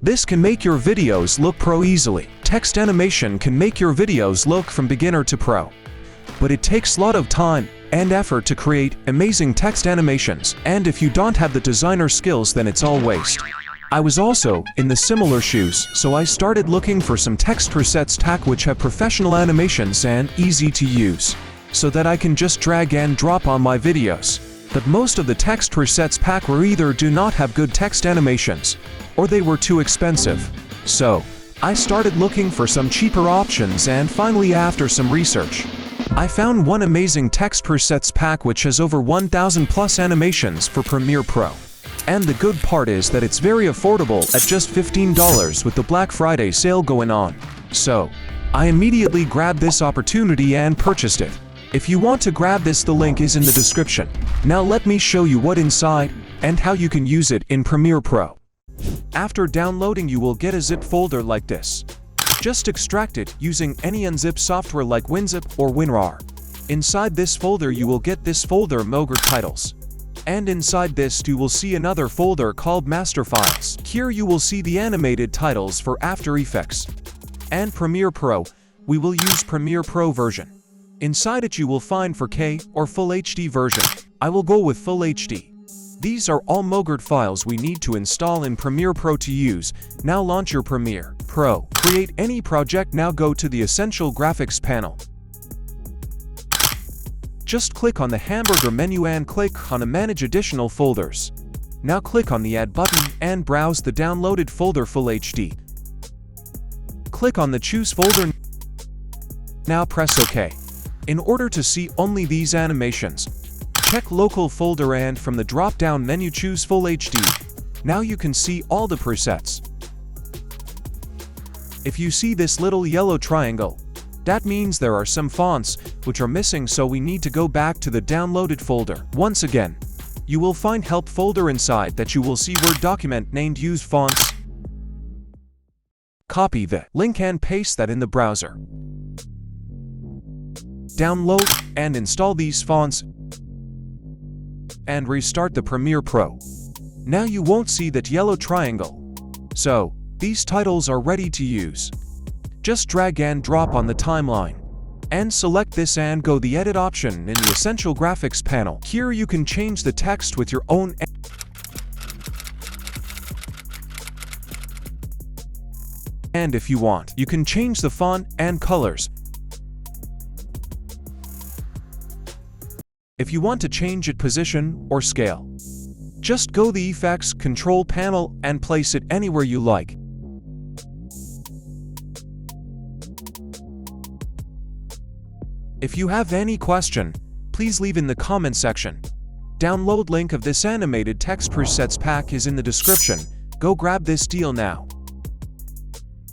This can make your videos look pro easily. Text animation can make your videos look from beginner to pro. But it takes a lot of time and effort to create amazing text animations, and if you don't have the designer skills, then it's all waste. I was also in the similar shoes, so I started looking for some text presets pack which have professional animations and easy to use, so that I can just drag and drop on my videos. But most of the text presets pack were either do not have good text animations, or they were too expensive. So I started looking for some cheaper options, and finally, after some research, I found one amazing text presets pack which has over 1,000 plus animations for Premiere Pro. And the good part is that it's very affordable at just $15 with the Black Friday sale going on. So I immediately grabbed this opportunity and purchased it. If you want to grab this, the link is in the description. Now let me show you what inside and how you can use it in Premiere Pro. After downloading, you will get a zip folder like this. Just extract it using any unzip software like WinZip or WinRAR. Inside this folder you will get this folder Mogre Titles. And inside this you will see another folder called Master Files. Here you will see the animated titles for After Effects and Premiere Pro. We will use Premiere Pro version. Inside it you will find 4K or Full HD version. I will go with Full HD. These are all Mogre files we need to install in Premiere Pro to use. Now launch your Premiere Pro. Create any project. Now go to the Essential Graphics panel. Just click on the hamburger menu and click on Manage Additional Folders. Now click on the Add button and browse the downloaded folder Full HD. Click on the Choose folder. Now press OK. In order to see only these animations, check Local folder and from the drop-down menu choose Full HD. Now you can see all the presets. If you see this little yellow triangle, that means there are some fonts which are missing, so we need to go back to the downloaded folder. Once again, you will find Help folder inside that you will see Word document named Use Fonts. Copy the link and paste that in the browser. Download and install these fonts and restart the Premiere Pro. Now you won't see that yellow triangle. So these titles are ready to use. Just drag and drop on the timeline and select this and go the Edit option in the Essential Graphics panel. Here you can change the text with your own and if you want, you can change the font and colors. If you want to change its position or scale, just go the Effects Control panel and place it anywhere you like. If you have any question, please leave in the comment section. Download link of this animated text presets pack is in the description. Go grab this deal now.